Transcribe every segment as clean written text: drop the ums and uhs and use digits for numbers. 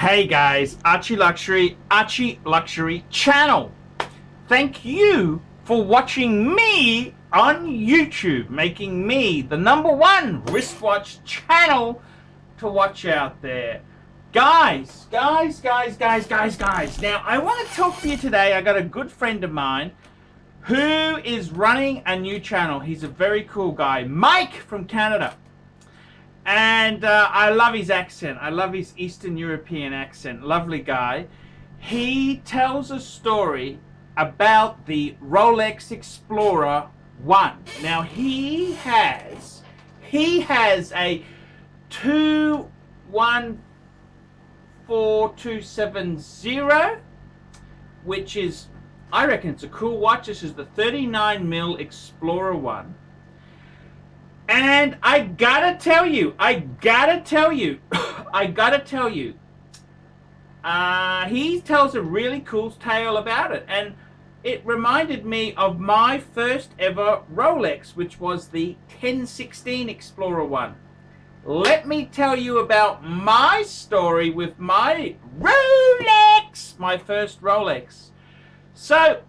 Hey guys, Archie Luxury channel. Thank you for watching me on YouTube, making me the #1 wristwatch channel to watch out there. Guys. Now I want to talk to you today. I got a good friend of mine who is running a new channel. He's a very cool guy, Mike from Canada. And I love his accent. I love his Eastern European accent. Lovely guy. He tells a story about the Rolex Explorer 1. Now he has a 214270, which is, I reckon it's a cool watch. This is the 39mm Explorer 1. And I gotta tell you, he tells a really cool tale about it. And it reminded me of my first ever Rolex, which was the 1016 Explorer 1. Let me tell you about my story with my Rolex, my first Rolex. So,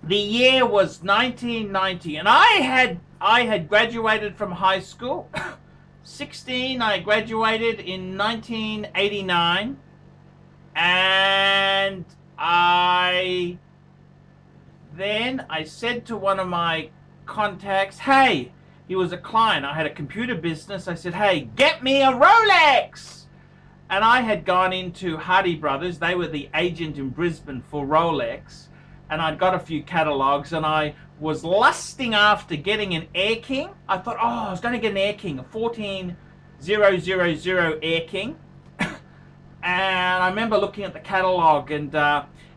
the year was 1990, and I had graduated from high school. 16, I graduated in 1989, and I said to one of my contacts, hey, he was a client, I had a computer business, I said, hey, get me a Rolex! And I had gone into Hardy Brothers, they were the agent in Brisbane for Rolex, and I'd got a few catalogs, and I was lusting after getting an Air King. I thought, I was going to get an Air King, a 14000 Air King. And I remember looking at the catalog, and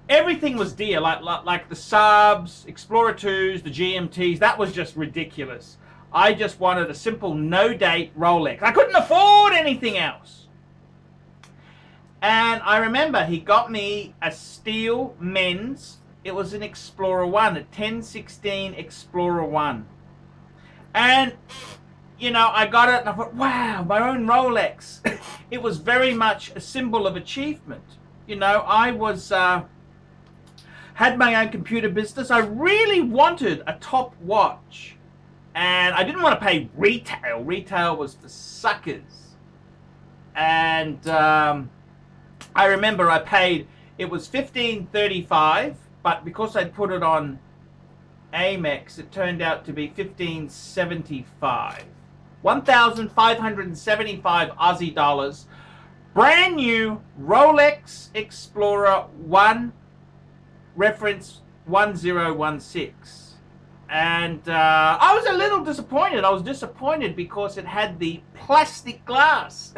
everything was dear, like the subs, Explorer 2s, the GMTs. That was just ridiculous. I just wanted a simple no-date Rolex. I couldn't afford anything else. And I remember he got me a steel men's. It was an Explorer 1, a 1016 Explorer 1. And, you know, I got it and I thought, wow, my own Rolex. It was very much a symbol of achievement. You know, I was, had my own computer business. I really wanted a top watch. And I didn't want to pay retail. Retail was for suckers. And I remember I paid, it was $15.35. But because I'd put it on Amex, it turned out to be $15.75. 1,575 Aussie dollars. Brand new Rolex Explorer 1, reference 1016. And I was a little disappointed. I was disappointed because it had the plastic glass,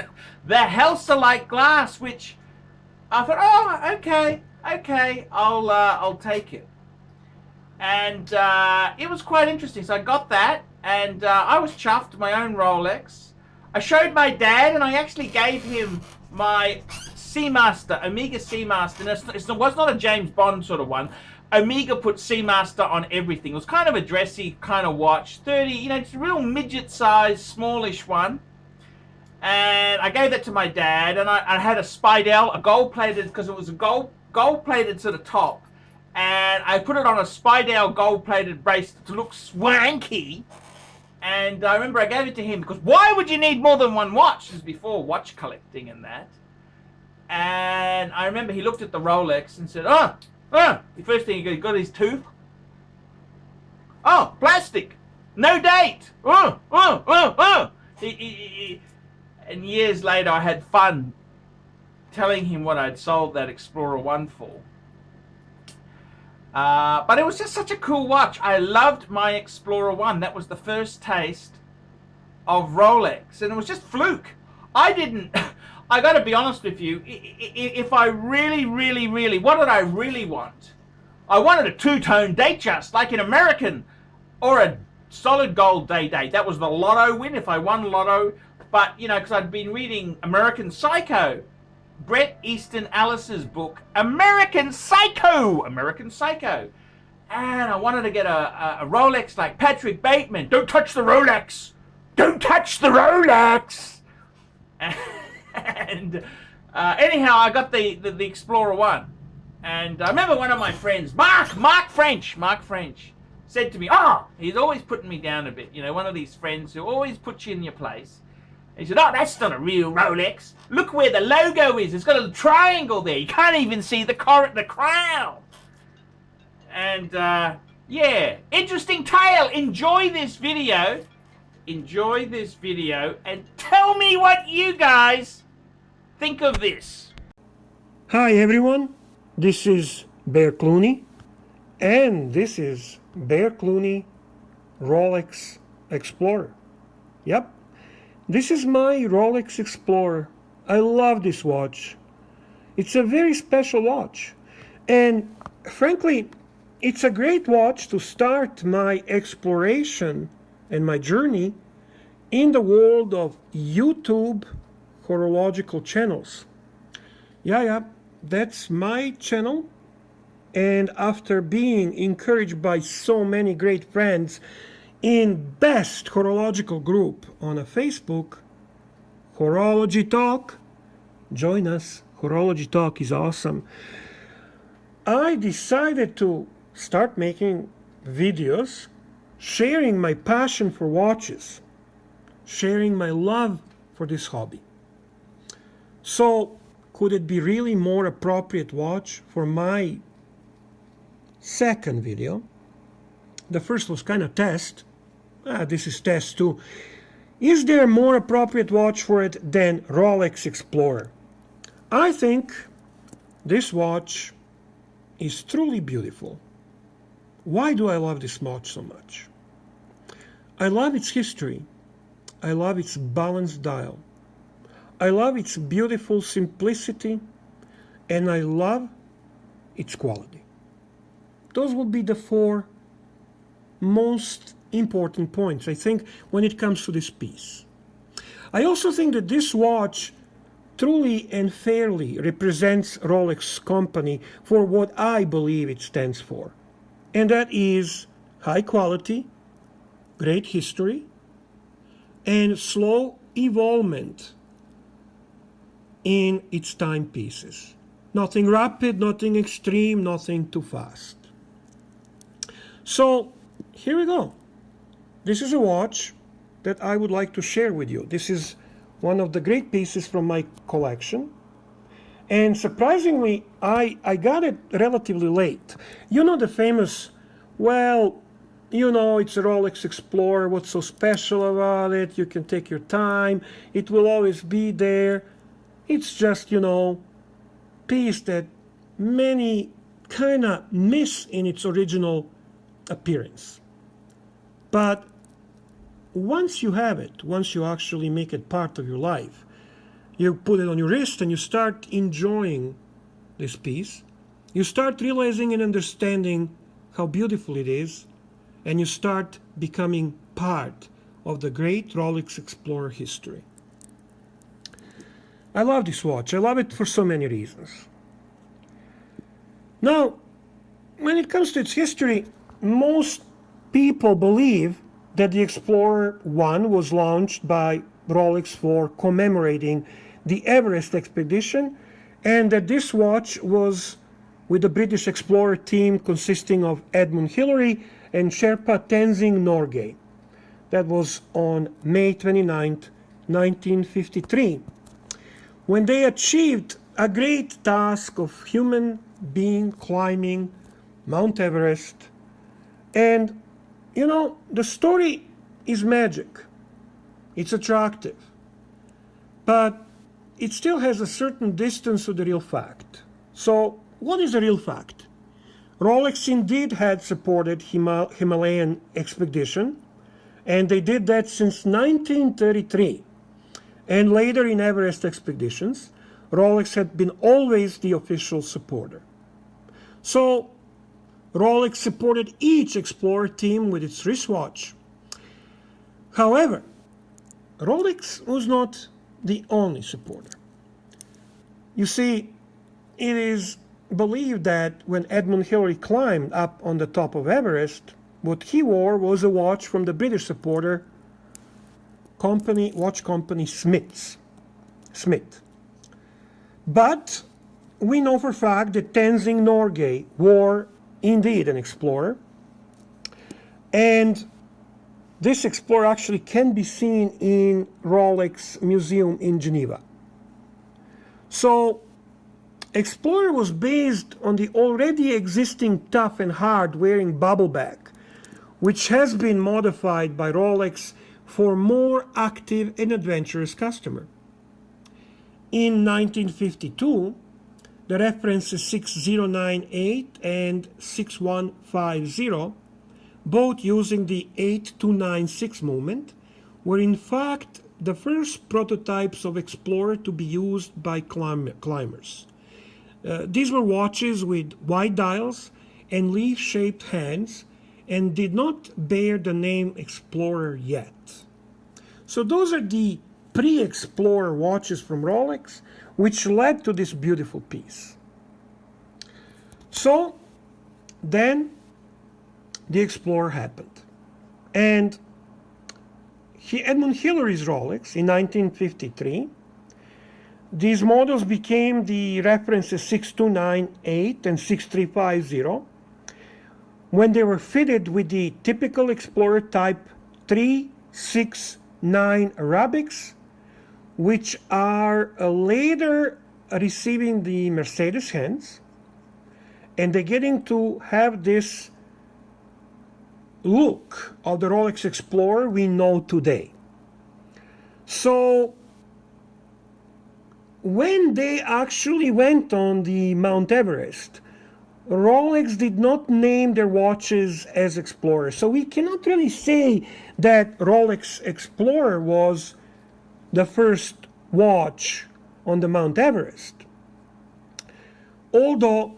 the Helsa-like glass, which I thought, okay, I'll take it. And it was quite interesting. So I got that, and I was chuffed, my own Rolex. I showed my dad, and I actually gave him my Seamaster, Omega Seamaster. And it was not a James Bond sort of one. Omega put Seamaster on everything. It was kind of a dressy kind of watch. 30, you know, it's a real midget-sized, smallish one. And I gave that to my dad, and I had a Speidel, a gold-plated, because it was a gold-plated sort of top, and I put it on a Speidel gold-plated bracelet to look swanky. And I remember I gave it to him because why would you need more than one watch? This is before watch collecting and that. And I remember he looked at the Rolex and said, the first thing he got his tooth. Oh, plastic, no date. And years later, I had fun telling him what I'd sold that Explorer 1 for. But it was just such a cool watch. I loved my Explorer 1. That was the first taste of Rolex. And it was just fluke. I got to be honest with you. If I really, what did I really want? I wanted a two-tone Datejust, like an American, or a solid gold date. That was the lotto win if I won lotto. But, you know, because I'd been reading American Psycho, Bret Easton Ellis's book, American Psycho. And I wanted to get a Rolex like Patrick Bateman. Don't touch the Rolex. Don't touch the Rolex. And Anyhow, I got the Explorer 1. And I remember one of my friends, Mark French, said to me, oh, he's always putting me down a bit. You know, one of these friends who always puts you in your place. He said, oh, that's not a real Rolex. Look where the logo is. It's got a triangle there. You can't even see the crown. And, yeah, interesting tale. Enjoy this video. And tell me what you guys think of this. Hi everyone, this is Bear Clooney, and this is Bear Clooney Rolex Explorer. Yep, this is my Rolex Explorer. I love this watch. It's a very special watch, and frankly, it's a great watch to start my exploration and my journey in the world of YouTube horological channels. Yeah, that's my channel. And after being encouraged by so many great friends in best horological group on a Facebook, Horology Talk, join us. Horology Talk is awesome. I decided to start making videos sharing my passion for watches, sharing my love for this hobby. So, could it be really more appropriate watch for my second video? The first was kind of test. This is test 2. Is there a more appropriate watch for it than Rolex Explorer? I think this watch is truly beautiful. Why do I love this watch so much? I love its history. I love its balanced dial. I love its beautiful simplicity, and I love its quality. Those would be the 4 most important points, I think, when it comes to this piece. I also think that this watch truly and fairly represents Rolex company for what I believe it stands for. And that is high quality, great history, and slow evolvement in its timepieces. Nothing rapid, nothing extreme, nothing too fast. So here we go. This is a watch that I would like to share with you. This is one of the great pieces from my collection. And surprisingly, I got it relatively late. You know the famous, well, you know, it's a Rolex Explorer. What's so special about it? You can take your time. It will always be there. It's just, you know, piece that many kind of miss in its original appearance. But once you have it, once you actually make it part of your life, you put it on your wrist and you start enjoying this piece, you start realizing and understanding how beautiful it is, and you start becoming part of the great Rolex Explorer history. I love this watch. I love it for so many reasons. Now, when it comes to its history, most people believe that the Explorer 1 was launched by Rolex for commemorating the Everest expedition, and that this watch was with the British Explorer team consisting of Edmund Hillary and Sherpa Tenzing Norgay. That was on May 29, 1953, when they achieved a great task of human being climbing Mount Everest. And, you know, the story is magic. It's attractive. But it still has a certain distance to the real fact. So, what is the real fact? Rolex indeed had supported Himalayan expedition, and they did that since 1933. And later in Everest expeditions, Rolex had been always the official supporter. So, Rolex supported each Explorer team with its wristwatch. However, Rolex was not the only supporter. You see, it is believed that when Edmund Hillary climbed up on the top of Everest, what he wore was a watch from the British supporter watch company Smith. But we know for a fact that Tenzing Norgay wore indeed an Explorer, and this Explorer actually can be seen in Rolex Museum in Geneva. So Explorer was based on the already existing tough and hard wearing bubble bag, which has been modified by Rolex for more active and adventurous customer. In 1952, the references 6098 and 6150, both using the 8296 movement, were in fact the first prototypes of Explorer to be used by climbers. These were watches with wide dials and leaf-shaped hands and did not bear the name Explorer yet. So those are the pre-Explorer watches from Rolex, which led to this beautiful piece. So then the Explorer happened. And Edmund Hillary's Rolex in 1953, these models became the references 6298 and 6350 when they were fitted with the typical Explorer type 369 Arabics, which are later receiving the Mercedes hands, and they're getting to have this look of the Rolex Explorer we know today. So when they actually went on the Mount Everest, Rolex did not name their watches as Explorer. So we cannot really say that Rolex Explorer was the first watch on the Mount Everest. Although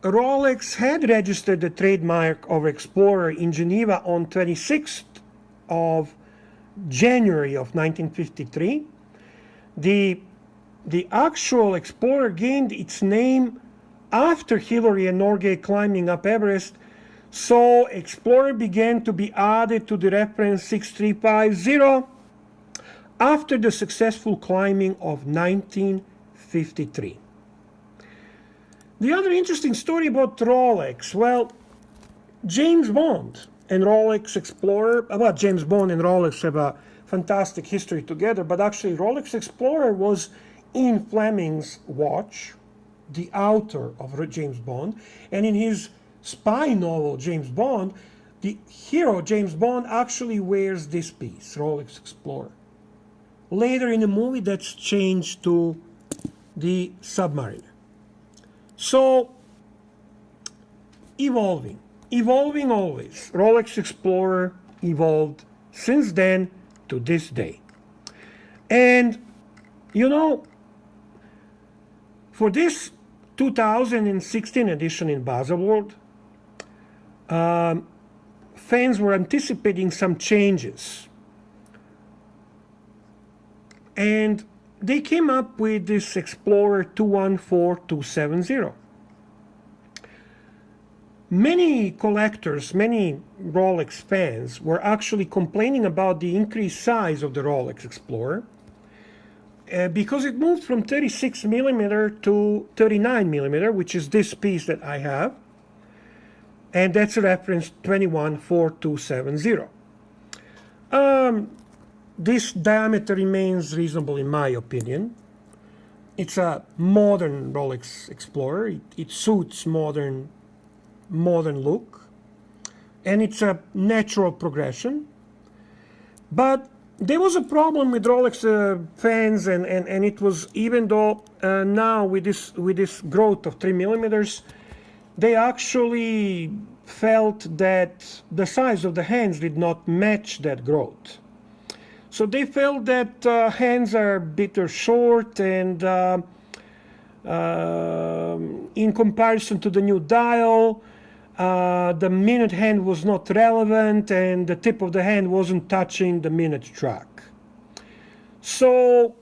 Rolex had registered the trademark of Explorer in Geneva on 26th of January of 1953, the actual Explorer gained its name after Hillary and Norgay climbing up Everest, so Explorer began to be added to the reference 6350 after the successful climbing of 1953. The other interesting story about Rolex, well, James Bond and Rolex Explorer, well, James Bond and Rolex have a fantastic history together, but actually Rolex Explorer was in Fleming's watch, the author of James Bond, and in his spy novel James Bond, the hero James Bond actually wears this piece, Rolex Explorer. Later in the movie that's changed to the Submariner. So evolving always. Rolex Explorer evolved since then to this day. And you know, for this 2016 edition in Baselworld, fans were anticipating some changes. And they came up with this Explorer 214270. Many collectors, many Rolex fans were actually complaining about the increased size of the Rolex Explorer because it moved from 36 millimeter to 39 millimeter, which is this piece that I have, and that's a reference 214270. This diameter remains reasonable in my opinion. It's a modern Rolex Explorer. It suits modern look, and it's a natural progression. But there was a problem with Rolex fans, and it was, even though now with this growth of 3 millimeters, they actually felt that the size of the hands did not match that growth. So they felt that hands are a bit short, and in comparison to the new dial, the minute hand was not relevant, and the tip of the hand wasn't touching the minute track. So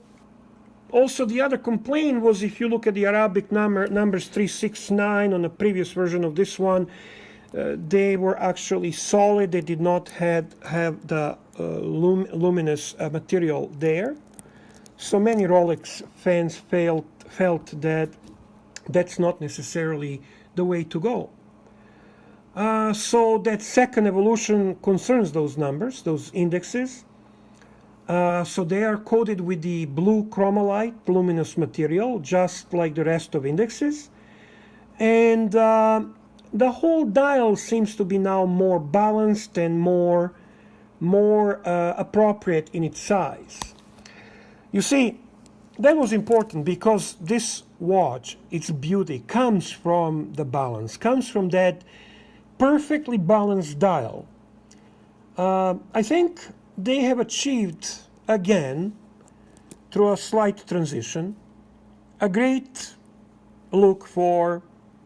also the other complaint was, if you look at the Arabic numbers 369 on the previous version of this one, they were actually solid. They did not have the luminous material there. So many Rolex fans felt felt that that's not necessarily the way to go. So that second evolution concerns those numbers, those indexes. So they are coated with the blue chromalite luminous material, just like the rest of indexes. And the whole dial seems to be now more balanced and more appropriate in its size. You see, that was important because this watch, its beauty, comes from the balance, comes from that perfectly balanced dial. I think they have achieved, again, through a slight transition, a great look for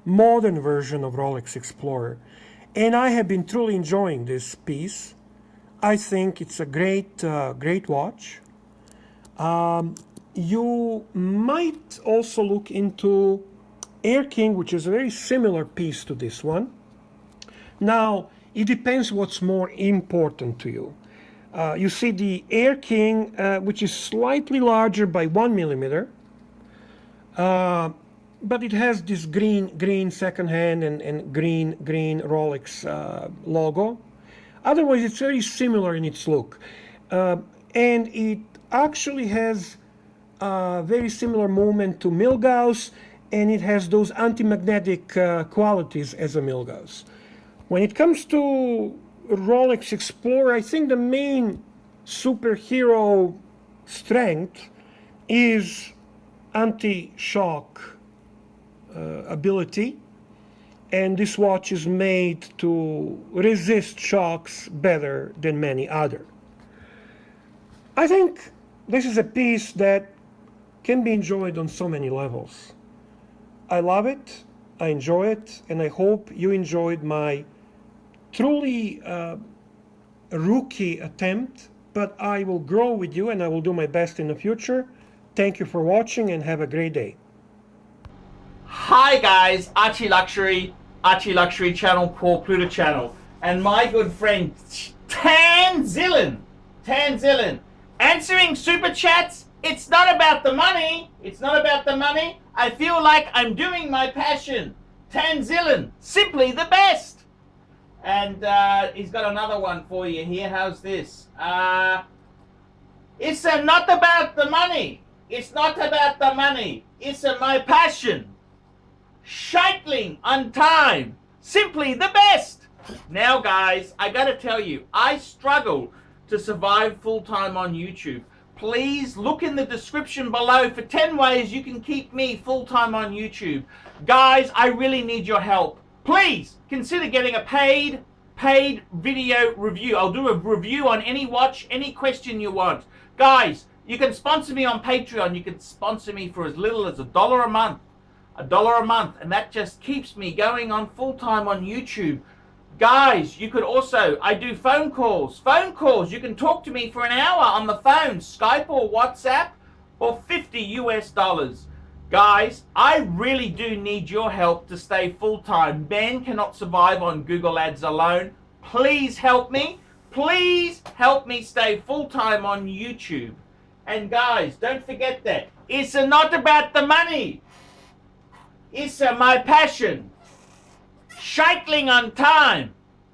modern version of Rolex Explorer. And I have been truly enjoying this piece. I think it's a great watch. You might also look into Air King, which is a very similar piece to this one. Now, it depends what's more important to you. You see the Air King, which is slightly larger by 1 millimeter, but it has this green second hand and green Rolex logo. Otherwise, it's very similar in its look. And it actually has a very similar movement to Milgauss, and it has those anti-magnetic qualities as a Milgauss. When it comes to Rolex Explorer, I think the main superhero strength is anti-shock ability, and this watch is made to resist shocks better than many other. I think this is a piece that can be enjoyed on so many levels. I love it, I enjoy it, and I hope you enjoyed my truly rookie attempt, but I will grow with you and I will do my best in the future. Thank you for watching and have a great day. Hi guys, Archie Luxury channel, Paul Pluta channel, and my good friend Tanzillan, answering super chats. It's not about the money. It's not about the money. I feel like I'm doing my passion. Tanzillan, simply the best. And he's got another one for you here. How's this? It's not about the money. It's not about the money. It's my passion. Scheitling on time. Simply the best. Now, guys, I gotta tell you, I struggle to survive full-time on YouTube. Please look in the description below for 10 ways you can keep me full-time on YouTube. Guys, I really need your help. Please consider getting a paid video review. I'll do a review on any watch, any question you want. Guys, you can sponsor me on Patreon. You can sponsor me for as little as $1 a month. $1 a month, and that just keeps me going on full-time on YouTube. Guys, you could also, I do phone calls. You can talk to me for an hour on the phone, Skype or WhatsApp, for $50 US. Guys, I really do need your help to stay full-time. Ben cannot survive on Google Ads alone. Please help me. Please help me stay full-time on YouTube. And guys, don't forget that it's not about the money. It's my passion. Scheitling on time.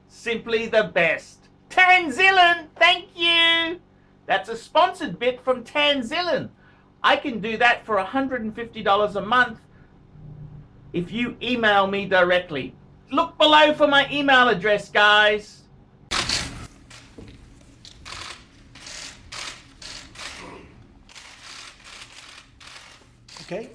Simply the best. Tanzillan, thank you. That's a sponsored bit from Tanzillan. I can do that for $150 a month if you email me directly. Look below for my email address, guys. Okay.